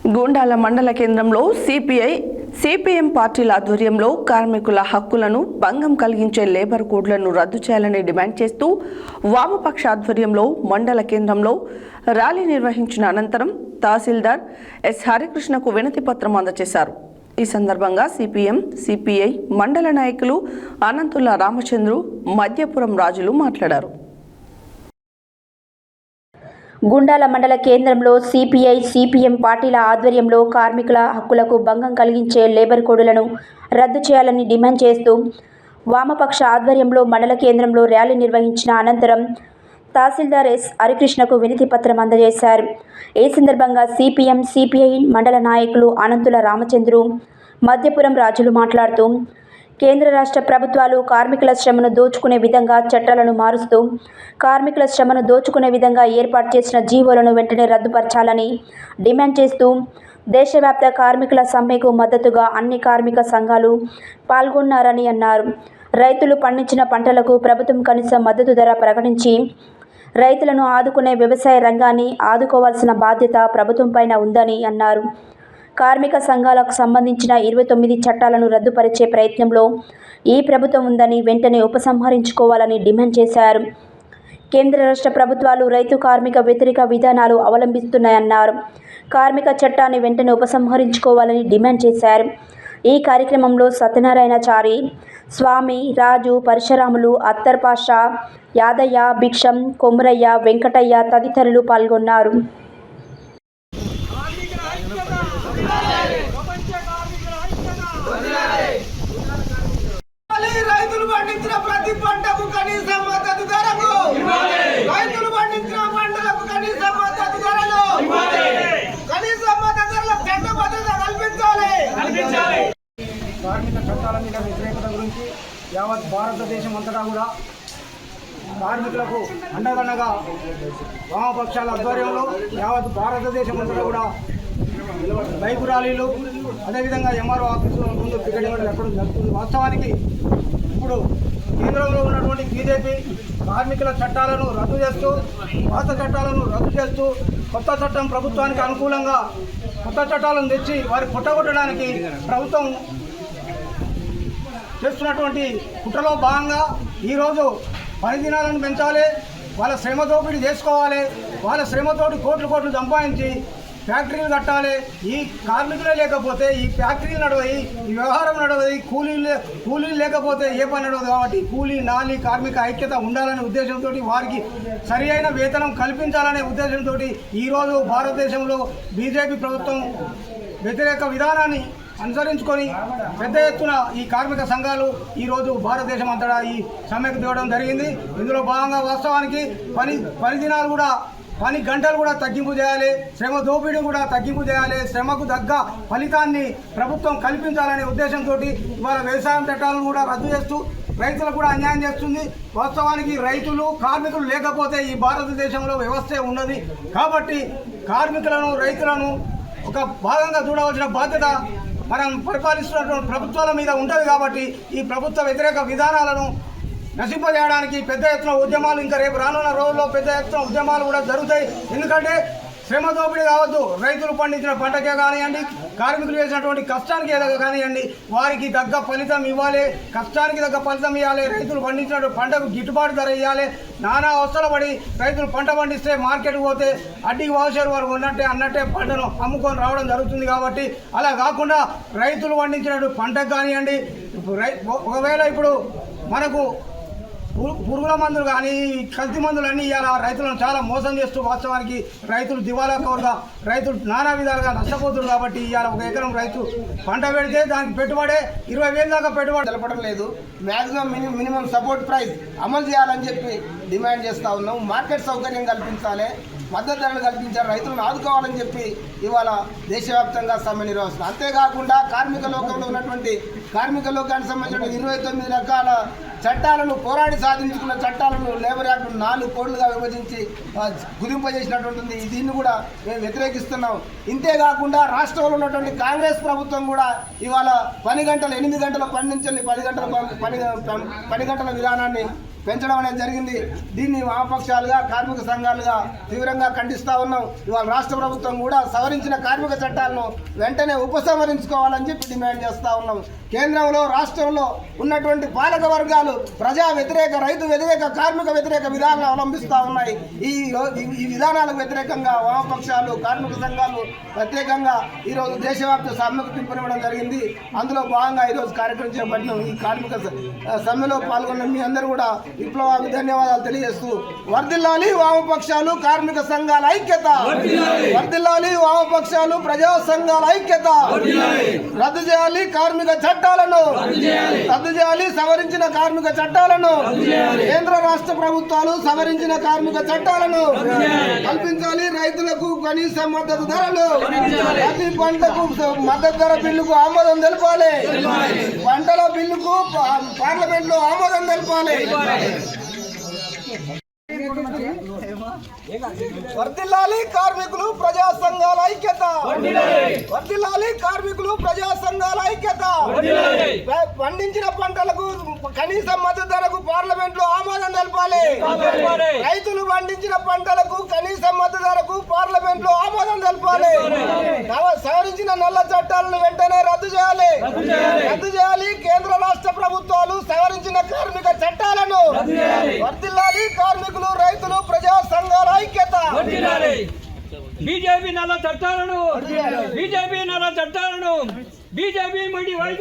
గుండాల మండల కేంద్రంలో సిపిఎం పార్టీల ఆధ్వర్యంలో కార్మికుల హక్కులను భంగం కలిగించే లేబర్ కోడ్లను రద్దు చేయాలని డిమాండ్ చేస్తూ వామపక్ష ఆధ్వర్యంలో మండల కేంద్రంలో ర్యాలీ నిర్వహించిన అనంతరం తహసీల్దార్ ఎస్ హరికృష్ణకు వినతి పత్రం అందజేశారు. ఈ సందర్భంగా సిపిఐ మండల నాయకులు అనంతుల రామచంద్రు, మధ్యపురం రాజులు మాట్లాడారు. గుండాల మండల కేంద్రంలో సిపిఎం పార్టీల ఆధ్వర్యంలో కార్మికుల హక్కులకు భంగం కలిగించే లేబర్ కోడ్లను రద్దు చేయాలని డిమాండ్ చేస్తూ వామపక్ష ఆధ్వర్యంలో మండల కేంద్రంలో ర్యాలీ నిర్వహించిన అనంతరం తహసీల్దార్ ఎస్ హరికృష్ణకు వినతి పత్రం అందజేశారు. ఈ సందర్భంగా సిపిఐ మండల నాయకులు అనంతుల రామచంద్రు, మధ్యపురం రాజులు మాట్లాడుతూ కేంద్ర రాష్ట్ర ప్రభుత్వాలు కార్మికుల శ్రమను దోచుకునే విధంగా చట్టాలను మారుస్తూ కార్మికుల శ్రమను దోచుకునే విధంగా ఏర్పాటు చేసిన జీవోలను వెంటనే రద్దుపరచాలని డిమాండ్ చేస్తూ దేశవ్యాప్త కార్మికుల సమ్మెకు మద్దతుగా అన్ని కార్మిక సంఘాలు పాల్గొన్నారని అన్నారు. రైతులు పండించిన పంటలకు ప్రభుత్వం కనీస మద్దతు ధర ప్రకటించి రైతులను ఆదుకునే వ్యవసాయ రంగాన్ని ఆదుకోవాల్సిన బాధ్యత ప్రభుత్వంపైన ఉందని అన్నారు. కార్మిక సంఘాలకు సంబంధించిన 29 చట్టాలను రద్దుపరిచే ప్రయత్నంలో ఈ ప్రభుత్వం ఉందని వెంటనే ఉపసంహరించుకోవాలని డిమాండ్ చేశారు. కేంద్ర రాష్ట్ర ప్రభుత్వాలు రైతు కార్మిక వ్యతిరేక విధానాలు అవలంబిస్తున్నాయన్నారు. కార్మిక చట్టాన్ని వెంటనే ఉపసంహరించుకోవాలని డిమాండ్ చేశారు. ఈ కార్యక్రమంలో సత్యనారాయణచారి, స్వామి, రాజు, పరశురాములు, అత్తర్ పాషా, యాదయ్య, భిక్షం, కొమురయ్య, వెంకటయ్య తదితరులు పాల్గొన్నారు. రైతులు పండించిన ప్రతి పంటకు కనీస మద్దతు ధరకు, రైతులు పండించిన పంటలకు కనీస మద్దతు ధరలు, కనీస మద్దతు ధరల చట్ట భద్రత కల్పించాలి. కార్మిక చట్టాల మీద వ్యతిరేకత గురించి యావత్ భారతదేశం అంతటా కూడా కార్మికులకు అండదండగా వామపక్షాల ఆధ్వర్యంలో యావత్ భారతదేశం అంతటా కూడా బైక్ ర్యాలీలు, అదేవిధంగా ఎంఆర్ఓ ఆఫీసుల ముందు పికెటింగ్ ఎక్కడ జరుగుతుంది. వాస్తవానికి ఇప్పుడు కేంద్రంలో ఉన్నటువంటి బీజేపీ కార్మికుల చట్టాలను రద్దు చేస్తూ, పాత చట్టాలను రద్దు చేస్తూ కొత్త చట్టం ప్రభుత్వానికి అనుకూలంగా కొత్త చట్టాలను తెచ్చి వారి పుట్టగొట్టడానికి ప్రభుత్వం చేస్తున్నటువంటి కుట్రలో భాగంగా ఈరోజు పని దినాలను పెంచాలి, వాళ్ళ శ్రమ దోపిడీ చేసుకోవాలి, వాళ్ళ శ్రమతోటి కోట్లు సంపాదించి ఫ్యాక్టరీలు కట్టాలి. ఈ కార్మికులే లేకపోతే ఈ ఫ్యాక్టరీలు నడవయి, ఈ వ్యవహారం నడవది, కూలీలు లేకపోతే ఏ పని నడవదు. కాబట్టి కూలీ నాలి కార్మిక ఐక్యత ఉండాలనే ఉద్దేశంతో, వారికి సరి అయిన వేతనం కల్పించాలనే ఉద్దేశంతో ఈరోజు భారతదేశంలో బీజేపీ ప్రభుత్వం వ్యతిరేక విధానాన్ని అనుసరించుకొని పెద్ద ఎత్తున ఈ కార్మిక సంఘాలు ఈరోజు భారతదేశం అంతటా ఈ సమ్మెకు దిగడం జరిగింది. ఇందులో భాగంగా వాస్తవానికి పని దినాలు కూడా, పని గంటలు కూడా తగ్గింపు చేయాలి, శ్రమ దోపిడీ కూడా తగ్గింపు చేయాలి, శ్రమకు తగ్గ ఫలితాన్ని ప్రభుత్వం కల్పించాలనే ఉద్దేశంతో ఇవాళ వ్యవసాయం చట్టాలను కూడా రద్దు చేస్తూ రైతులకు కూడా అన్యాయం చేస్తుంది. వాస్తవానికి రైతులు, కార్మికులు లేకపోతే ఈ భారతదేశంలో వ్యవస్థే ఉన్నది. కాబట్టి కార్మికులను, రైతులను ఒక భాగంగా చూడవలసిన బాధ్యత మనం పరిపాలిస్తున్నటువంటి ప్రభుత్వాల మీద ఉంటుంది. కాబట్టి ఈ ప్రభుత్వ వ్యతిరేక విధానాలను నశింపజేయడానికి పెద్ద ఎత్తున ఉద్యమాలు, ఇంకా రేపు రానున్న రోజుల్లో పెద్ద ఎత్తున ఉద్యమాలు కూడా జరుగుతాయి. ఎందుకంటే శ్రమ దోపిడీ కావద్దు. రైతులు పండించిన పంటకే కానివ్వండి, కార్మికులు చేసినటువంటి కష్టానికి ఏదో కానివ్వండి, వారికి తగ్గ ఫలితం ఇవ్వాలి, కష్టానికి తగ్గ ఫలితం ఇవ్వాలి. రైతులు పండించినటువంటి పంటకు గిట్టుబాటు ధర ఇవ్వాలి. నానా అవసరాలు పడి రైతులు పంట పండిస్తే మార్కెట్కి పోతే అడ్డికి వాసారు, వారు అన్నట్టే పంటను అమ్ముకొని రావడం జరుగుతుంది. కాబట్టి అలా కాకుండా రైతులు పండించినటువంటి పంటకు కానివ్వండి, ఒకవేళ ఇప్పుడు మనకు పురుగుల మందులు కానీ కల్తీ మందులు అన్నీ ఇవాళ రైతులను చాలా మోసం చేస్తూ వాస్తవానికి రైతులు దివాలా కవర్గా, రైతులు నానా విధాలుగా నష్టపోతున్నారు. కాబట్టి ఇవాళ 1 ఎకరం రైతు పంట పెడితే దానికి పెట్టుబడే 20,000 దాకా పెట్టుబడి తెలపడం లేదు. మ్యాక్సిమం మినిమం సపోర్ట్ ప్రైస్ అమలు చేయాలని చెప్పి డిమాండ్ చేస్తూ ఉన్నాం. మార్కెట్ సౌకర్యం కల్పించాలి, మద్దతు ధరలు కల్పించాలి, రైతులను ఆదుకోవాలని చెప్పి ఇవాళ దేశవ్యాప్తంగా సమ్మె నిర్వహిస్తున్నాం. అంతేకాకుండా కార్మిక లోకంలో ఉన్నటువంటి కార్మిక లోకానికి సంబంధించిన 29 రకాల చట్టాలను పోరాడి సాధించుకున్న చట్టాలను లేబర్ యాక్ట్ 4 కోడ్లుగా విభజించి కుదింపజేసినటువంటిది. దీన్ని కూడా మేము వ్యతిరేకిస్తున్నాం. ఇంతేకాకుండా రాష్ట్రంలో ఉన్నటువంటి కాంగ్రెస్ ప్రభుత్వం కూడా ఇవాళ 8 గంటల పని నుంచి 10 గంటల విధానాన్ని పెంచడం అనేది జరిగింది. దీన్ని వామపక్షాలుగా కార్మిక సంఘాలుగా తీవ్రంగా ఖండిస్తూ ఉన్నాం. ఇవాళ రాష్ట్ర ప్రభుత్వం కూడా సవరించిన కార్మిక చట్టాలను వెంటనే ఉపసంహరించుకోవాలని చెప్పి డిమాండ్ చేస్తూ ఉన్నాం. కేంద్రంలో రాష్ట్రంలో ఉన్నటువంటి పాలక వర్గాలు ప్రజా వ్యతిరేక, రైతు వ్యతిరేక, కార్మిక వ్యతిరేక విధానాలు అవలంబిస్తూ ఉన్నాయి. ఈ విధానాలకు వ్యతిరేకంగా వామపక్షాలు, కార్మిక సంఘాలు ప్రత్యేకంగా ఈరోజు దేశవ్యాప్త సమ్మెకు పిలుపునివ్వడం జరిగింది. అందులో భాగంగా ఈరోజు కార్యక్రమం చేపట్టిన ఈ కార్మిక సమ్మెలో పాల్గొన్న మీ అందరూ కూడా విప్లవానికి ధన్యవాదాలు తెలియజేస్తూ, వర్ధిల్లాలి వామపక్షాలు, కార్మిక సంఘాల ఐక్యత, వర్ధిల్లాలి వామపక్షాలు, ప్రజా సంఘాల ఐక్యత, రద్దు చేయాలి కార్మిక చట్టాలను, రద్దు చేయాలి సవరించిన కార్మిక చట్టాలను, కేంద్ర రాష్ట్ర ప్రభుత్వాలు సవరించిన కార్మిక చట్టాలను కల్పించాలి, రైతులకు కనీస మద్దతు ధరలు, ప్రతి పంటకు మద్దతు ధర బిల్లుకు ఆమోదం తెలపాలి, పంటల బిల్లుకు పార్లమెంట్ లో ఆమోదం తెలపాలి. వర్ధిల్లాలి కార్మికులు, ప్రజా సంఘాల ఐక్యత, వర్ధిల్లాలి కార్మికులు, ప్రజా సంఘాల ఐక్యత, పండించిన పంటలకు కనీస మద్దతు ధరకు పార్లమెంట్ లో ఆమోదం తెలపాలి, రైతులు పండించిన పంటలకు కనీస మద్దతు ధరకు పార్లమెంట్ లో ఆమోదం తెలపాలి, సవరించిన నల్ల చట్టాలను వెంటనే రద్దు చేయాలి, రద్దు చేయాలి కేంద్ర రాష్ట్ర ప్రభుత్వాలు సవరించిన కార్మిక చట్టాలను, వర్ధిల్లాలి కార్మికులు, రైతులు, ప్రజా సంఘాల ఐక్యత. బీజేపీ నల్ల చట్టాలను, బీజేపీ నల్ల చట్టాలను, బీజేపీ